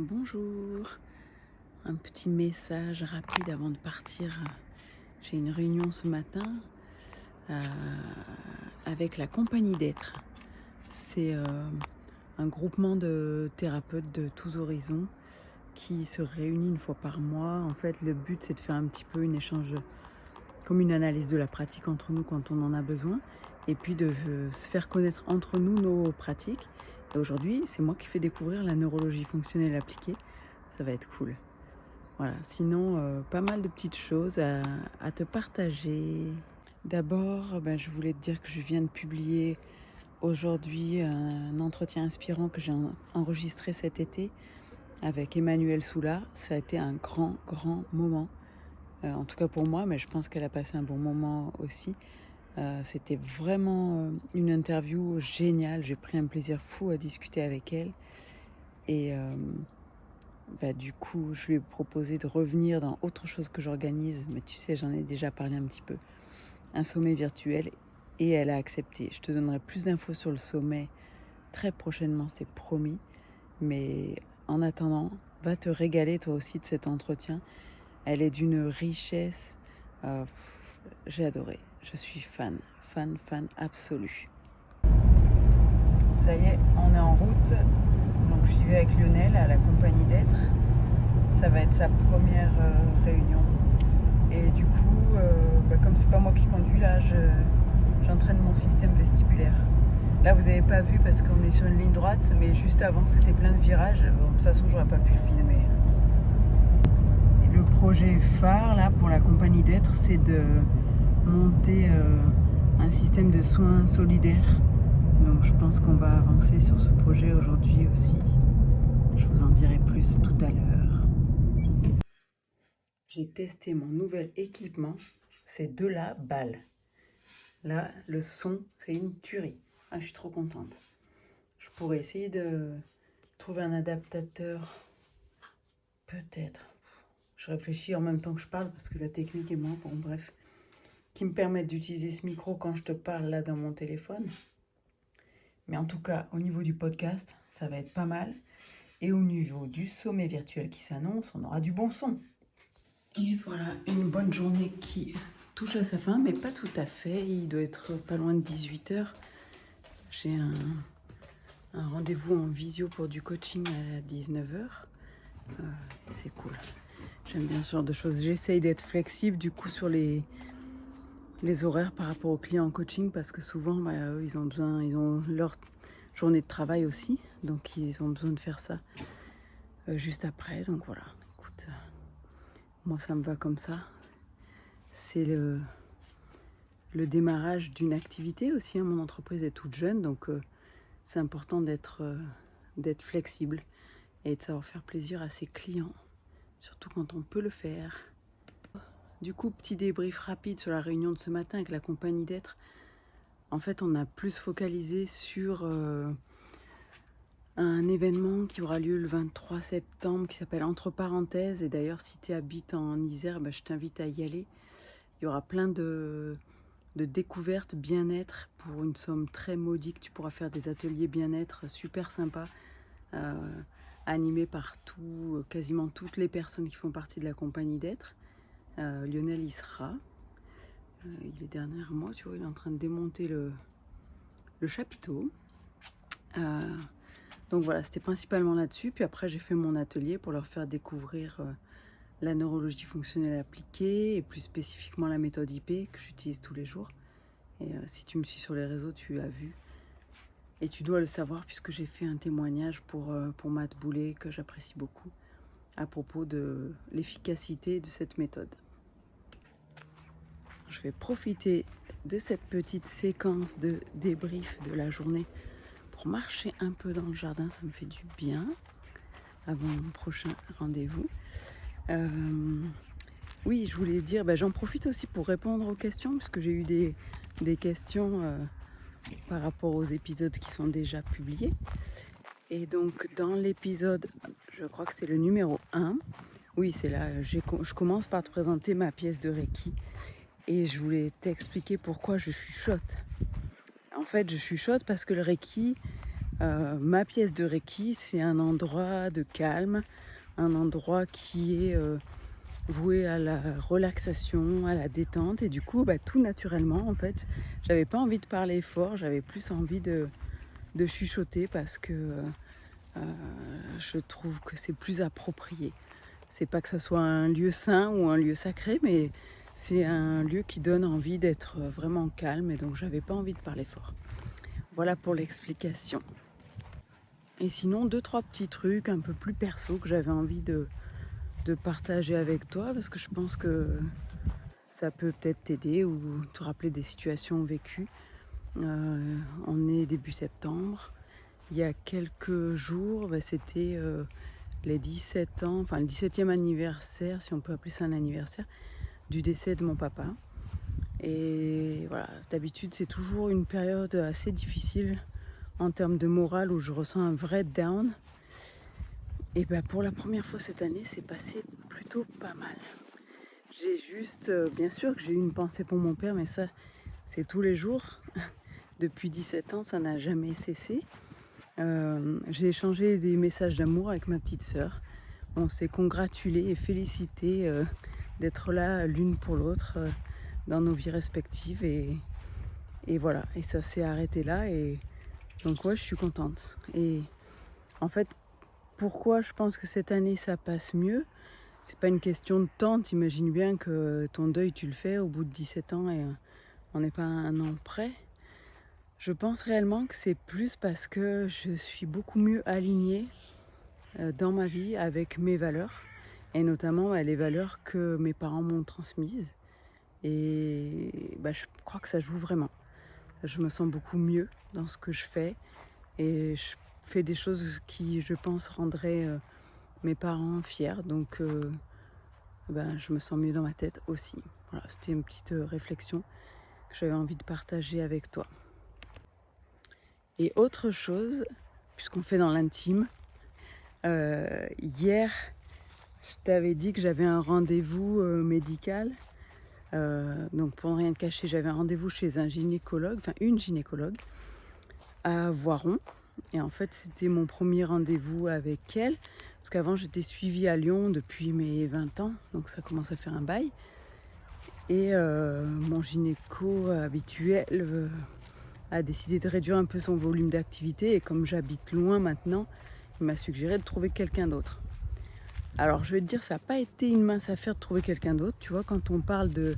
Bonjour, un petit message rapide avant de partir. J'ai une réunion ce matin avec la compagnie d'être. C'est un groupement de thérapeutes de tous horizons qui se réunit une fois par mois. En fait, le but, c'est de faire un petit peu un échange, comme une analyse de la pratique entre nous quand on en a besoin, et puis de se faire connaître entre nous nos pratiques. Et aujourd'hui, c'est moi qui fais découvrir la neurologie fonctionnelle appliquée. Ça va être cool. Voilà, sinon, pas mal de petites choses à te partager. D'abord, je voulais te dire que je viens de publier aujourd'hui un entretien inspirant que j'ai enregistré cet été avec Emmanuelle Soulard. Ça a été un grand moment, en tout cas pour moi, mais je pense qu'elle a passé un bon moment aussi. C'était vraiment une interview géniale. J'ai pris un plaisir fou à discuter avec elle. Et du coup, je lui ai proposé de revenir dans autre chose que j'organise. Mais tu sais, j'en ai déjà parlé un petit peu. Un sommet virtuel. Et elle a accepté. Je te donnerai plus d'infos sur le sommet très prochainement, c'est promis. Mais en attendant, va te régaler toi aussi de cet entretien. Elle est d'une richesse. J'ai adoré. Je suis fan absolue. Ça y est, on est en route. Donc j'y vais avec Lionel à la compagnie d'être. Ça va être sa première réunion. Et du coup, comme c'est pas moi qui conduis, là, j'entraîne mon système vestibulaire. Là, vous n'avez pas vu parce qu'on est sur une ligne droite, mais juste avant, c'était plein de virages. Bon, de toute façon, j'aurais pas pu le filmer. Et le projet phare, là, pour la compagnie d'être, c'est de monter un système de soins solidaires. Donc, je pense qu'on va avancer sur ce projet aujourd'hui aussi. Je vous en dirai plus tout à l'heure. J'ai testé mon nouvel équipement, c'est de la balle. Là, le son, c'est une tuerie. Je suis trop contente. Je pourrais essayer de trouver un adaptateur. Peut-être. Je réfléchis en même temps que je parle parce que la technique est moins, bon bref, qui me permette d'utiliser ce micro quand je te parle là dans mon téléphone. Mais en tout cas, au niveau du podcast, ça va être pas mal. Et au niveau du sommet virtuel qui s'annonce, on aura du bon son. Et voilà, une bonne journée qui touche à sa fin, mais pas tout à fait. Il doit être pas loin de 18h. J'ai un rendez-vous en visio pour du coaching à 19h. C'est cool. J'aime bien ce genre de choses. J'essaye d'être flexible du coup sur les horaires par rapport aux clients en coaching parce que souvent, eux, ils ont leur journée de travail aussi. Donc, ils ont besoin de faire ça juste après. Donc, voilà. Écoute, moi, ça me va comme ça. C'est le démarrage d'une activité aussi. Mon entreprise est toute jeune, donc c'est important d'être flexible et de savoir faire plaisir à ses clients, surtout quand on peut le faire. Du coup, petit débrief rapide sur la réunion de ce matin avec la compagnie d'être. En fait, on a plus focalisé sur un événement qui aura lieu le 23 septembre qui s'appelle Entre parenthèses. Et d'ailleurs, si tu habites en Isère, je t'invite à y aller. Il y aura plein de découvertes bien-être pour une somme très modique. Tu pourras faire des ateliers bien-être super sympas, animés par quasiment toutes les personnes qui font partie de la compagnie d'être. Lionel y sera. Il est derrière moi, tu vois, il est en train de démonter le chapiteau. Donc voilà, c'était principalement là-dessus. Puis après, j'ai fait mon atelier pour leur faire découvrir la neurologie fonctionnelle appliquée et plus spécifiquement la méthode IP que j'utilise tous les jours. Et si tu me suis sur les réseaux, tu as vu. Et tu dois le savoir puisque j'ai fait un témoignage pour Matt Boulet que j'apprécie beaucoup à propos de l'efficacité de cette méthode. Je vais profiter de cette petite séquence de débrief de la journée pour marcher un peu dans le jardin. Ça me fait du bien avant mon prochain rendez-vous. Oui, je voulais dire, j'en profite aussi pour répondre aux questions puisque j'ai eu des questions par rapport aux épisodes qui sont déjà publiés. Et donc dans l'épisode, je crois que c'est le numéro 1, oui c'est là, je commence par te présenter ma pièce de Reiki. Et je voulais t'expliquer pourquoi je chuchote. En fait, je chuchote parce que le Reiki, Ma pièce de Reiki, c'est un endroit de calme, un endroit qui est voué à la relaxation, à la détente. Et du coup, tout naturellement, en fait, j'avais pas envie de parler fort, j'avais plus envie de chuchoter parce que je trouve que c'est plus approprié. C'est pas que ça soit un lieu saint ou un lieu sacré, mais c'est un lieu qui donne envie d'être vraiment calme et donc j'avais pas envie de parler fort. Voilà pour l'explication. Et sinon, 2-3 petits trucs un peu plus perso que j'avais envie de partager avec toi parce que je pense que ça peut peut-être t'aider ou te rappeler des situations vécues. On est début septembre. Il y a quelques jours, c'était les 17 ans, enfin le 17e anniversaire, si on peut appeler ça un anniversaire, du décès de mon papa. Et voilà, d'habitude c'est toujours une période assez difficile en termes de morale où je ressens un vrai down. Et pour la première fois cette année, c'est passé plutôt pas mal. J'ai juste, bien sûr que j'ai eu une pensée pour mon père, mais ça, c'est tous les jours. Depuis 17 ans, ça n'a jamais cessé. J'ai échangé des messages d'amour avec ma petite sœur. On s'est congratulé et félicité d'être là l'une pour l'autre dans nos vies respectives. Et voilà, et ça s'est arrêté là. Et donc ouais, je suis contente. Et en fait, pourquoi je pense que cette année ça passe mieux? C'est pas une question de temps, t'imagines bien que ton deuil tu le fais au bout de 17 ans et on n'est pas un an près. Je pense réellement que c'est plus parce que je suis beaucoup mieux alignée dans ma vie avec mes valeurs et notamment les valeurs que mes parents m'ont transmises. Et je crois que ça joue vraiment. Je me sens beaucoup mieux dans ce que je fais et je fais des choses qui, je pense, rendraient mes parents fiers. Donc, je me sens mieux dans ma tête aussi. Voilà, c'était une petite réflexion que j'avais envie de partager avec toi. Et autre chose, puisqu'on fait dans l'intime, hier, je t'avais dit que j'avais un rendez-vous médical. Donc pour ne rien te cacher, j'avais un rendez-vous chez un gynécologue, enfin une gynécologue, à Voiron. Et en fait, c'était mon premier rendez-vous avec elle. Parce qu'avant, j'étais suivie à Lyon depuis mes 20 ans. Donc ça commence à faire un bail. Et mon gynéco habituel a décidé de réduire un peu son volume d'activité. Et comme j'habite loin maintenant, il m'a suggéré de trouver quelqu'un d'autre. Alors je vais te dire, ça n'a pas été une mince affaire de trouver quelqu'un d'autre. Tu vois, quand on parle de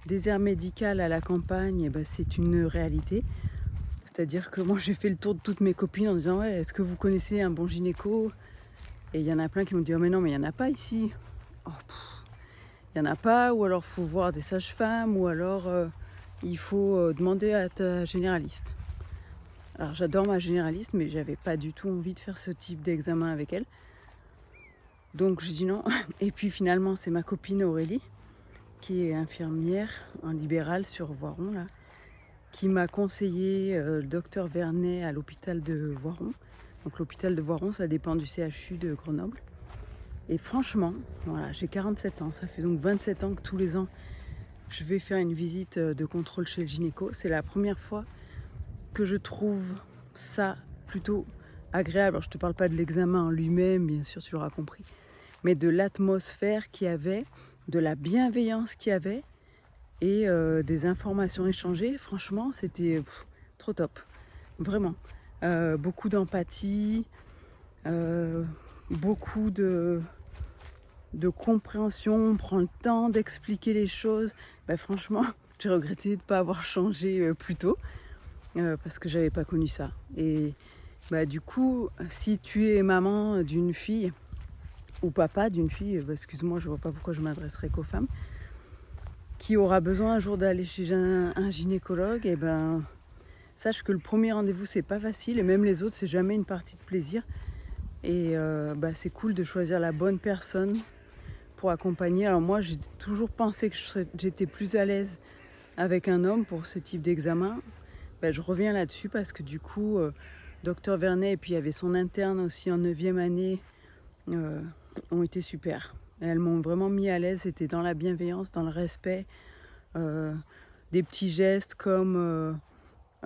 désert médical à la campagne, c'est une réalité. C'est-à-dire que moi j'ai fait le tour de toutes mes copines en disant ouais, est-ce que vous connaissez un bon gynéco? Et il y en a plein qui m'ont dit oh mais non, mais il n'y en a pas ici. Il n'y en a pas, ou alors il faut voir des sages-femmes, ou alors il faut demander à ta généraliste. Alors j'adore ma généraliste, mais j'avais pas du tout envie de faire ce type d'examen avec elle. Donc je dis non. Et puis finalement c'est ma copine Aurélie, qui est infirmière en libéral sur Voiron, là, qui m'a conseillé le docteur Vernet à l'hôpital de Voiron. Donc l'hôpital de Voiron, ça dépend du CHU de Grenoble. Et franchement, voilà, j'ai 47 ans, ça fait donc 27 ans que tous les ans, je vais faire une visite de contrôle chez le gynéco. C'est la première fois que je trouve ça plutôt agréable. Alors je ne te parle pas de l'examen en lui-même, bien sûr tu l'auras compris, mais de l'atmosphère qu'il y avait, de la bienveillance qu'il y avait et des informations échangées. Franchement, c'était trop top, vraiment. Beaucoup d'empathie, beaucoup de compréhension, on prend le temps d'expliquer les choses. Franchement, j'ai regretté de ne pas avoir changé plus tôt parce que j'avais pas connu ça. Et du coup, si tu es maman d'une fille ou papa d'une fille, excuse-moi, je vois pas pourquoi je m'adresserais qu'aux femmes, qui aura besoin un jour d'aller chez un gynécologue, et sache que le premier rendez-vous c'est pas facile et même les autres c'est jamais une partie de plaisir. Et c'est cool de choisir la bonne personne pour accompagner. Alors moi j'ai toujours pensé que j'étais plus à l'aise avec un homme pour ce type d'examen. Je reviens là-dessus parce que du coup docteur Vernet et puis il y avait son interne aussi en 9e année ont été super. Et elles m'ont vraiment mis à l'aise, c'était dans la bienveillance, dans le respect, des petits gestes comme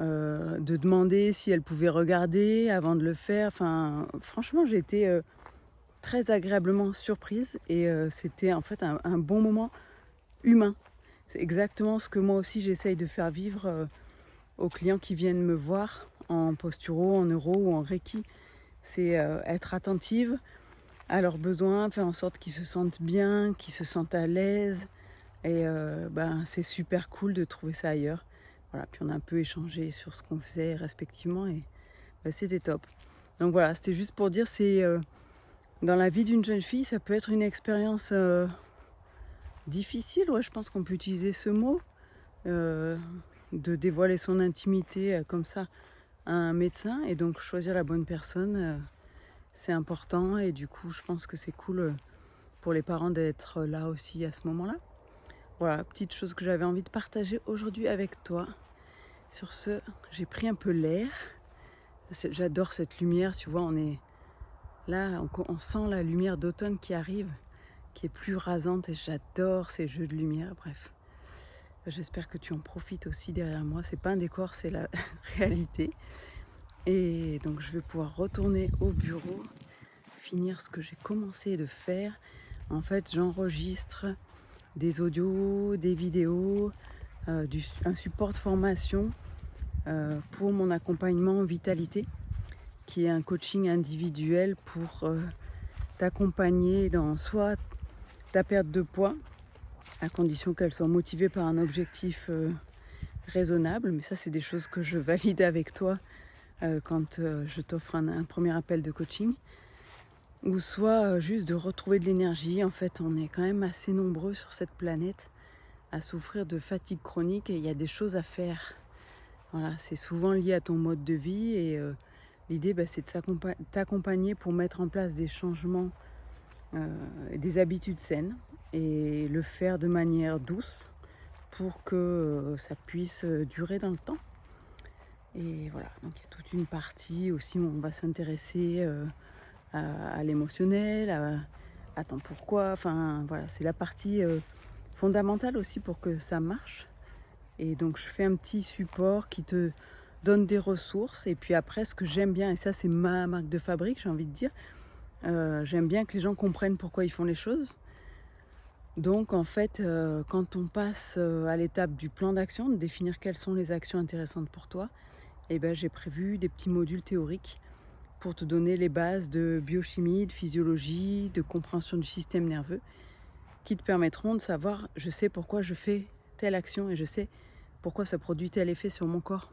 de demander si elle pouvait regarder avant de le faire. Enfin, franchement, j'ai été très agréablement surprise et c'était en fait un bon moment humain. C'est exactement ce que moi aussi j'essaye de faire vivre aux clients qui viennent me voir en posturo, en neuro ou en reiki. C'est être attentive à leurs besoins, faire en sorte qu'ils se sentent bien, qu'ils se sentent à l'aise. Et c'est super cool de trouver ça ailleurs. Voilà, puis on a un peu échangé sur ce qu'on faisait respectivement et c'était top. Donc voilà, c'était juste pour dire, c'est dans la vie d'une jeune fille, ça peut être une expérience difficile, ouais, je pense qu'on peut utiliser ce mot, de dévoiler son intimité comme ça à un médecin, et donc choisir la bonne personne, c'est important, et du coup je pense que c'est cool pour les parents d'être là aussi à ce moment-là. Voilà, petite chose que j'avais envie de partager aujourd'hui avec toi. Sur ce, j'ai pris un peu l'air. J'adore cette lumière, tu vois, on est là, on sent la lumière d'automne qui arrive, qui est plus rasante, et j'adore ces jeux de lumière. Bref, j'espère que tu en profites aussi derrière moi. C'est pas un décor, c'est la réalité. Et donc je vais pouvoir retourner au bureau, finir ce que j'ai commencé de faire. En fait, j'enregistre des audios, des vidéos, un support de formation pour mon accompagnement vitalité, qui est un coaching individuel pour t'accompagner dans soit ta perte de poids, à condition qu'elle soit motivée par un objectif raisonnable, mais ça c'est des choses que je valide avec toi quand je t'offre un premier appel de coaching, ou soit juste de retrouver de l'énergie. En fait, on est quand même assez nombreux sur cette planète à souffrir de fatigue chronique, et il y a des choses à faire. Voilà, c'est souvent lié à ton mode de vie, et l'idée c'est de t'accompagner pour mettre en place des changements, des habitudes saines, et le faire de manière douce pour que ça puisse durer dans le temps. Et voilà, donc il y a toute une partie aussi où on va s'intéresser à l'émotionnel, à ton pourquoi. Enfin voilà, c'est la partie fondamentale aussi pour que ça marche. Et donc je fais un petit support qui te donne des ressources. Et puis après, ce que j'aime bien, et ça c'est ma marque de fabrique, j'ai envie de dire, j'aime bien que les gens comprennent pourquoi ils font les choses. Donc en fait, quand on passe à l'étape du plan d'action, de définir quelles sont les actions intéressantes pour toi, j'ai prévu des petits modules théoriques pour te donner les bases de biochimie, de physiologie, de compréhension du système nerveux, qui te permettront de savoir, je sais pourquoi je fais telle action et je sais pourquoi ça produit tel effet sur mon corps.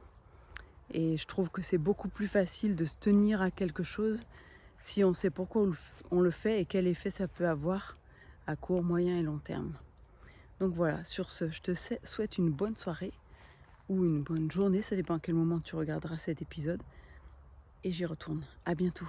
Et je trouve que c'est beaucoup plus facile de se tenir à quelque chose si on sait pourquoi on le fait et quel effet ça peut avoir à court, moyen et long terme. Donc voilà, sur ce, je te souhaite une bonne soirée ou une bonne journée, ça dépend à quel moment tu regarderas cet épisode. Et j'y retourne. À bientôt.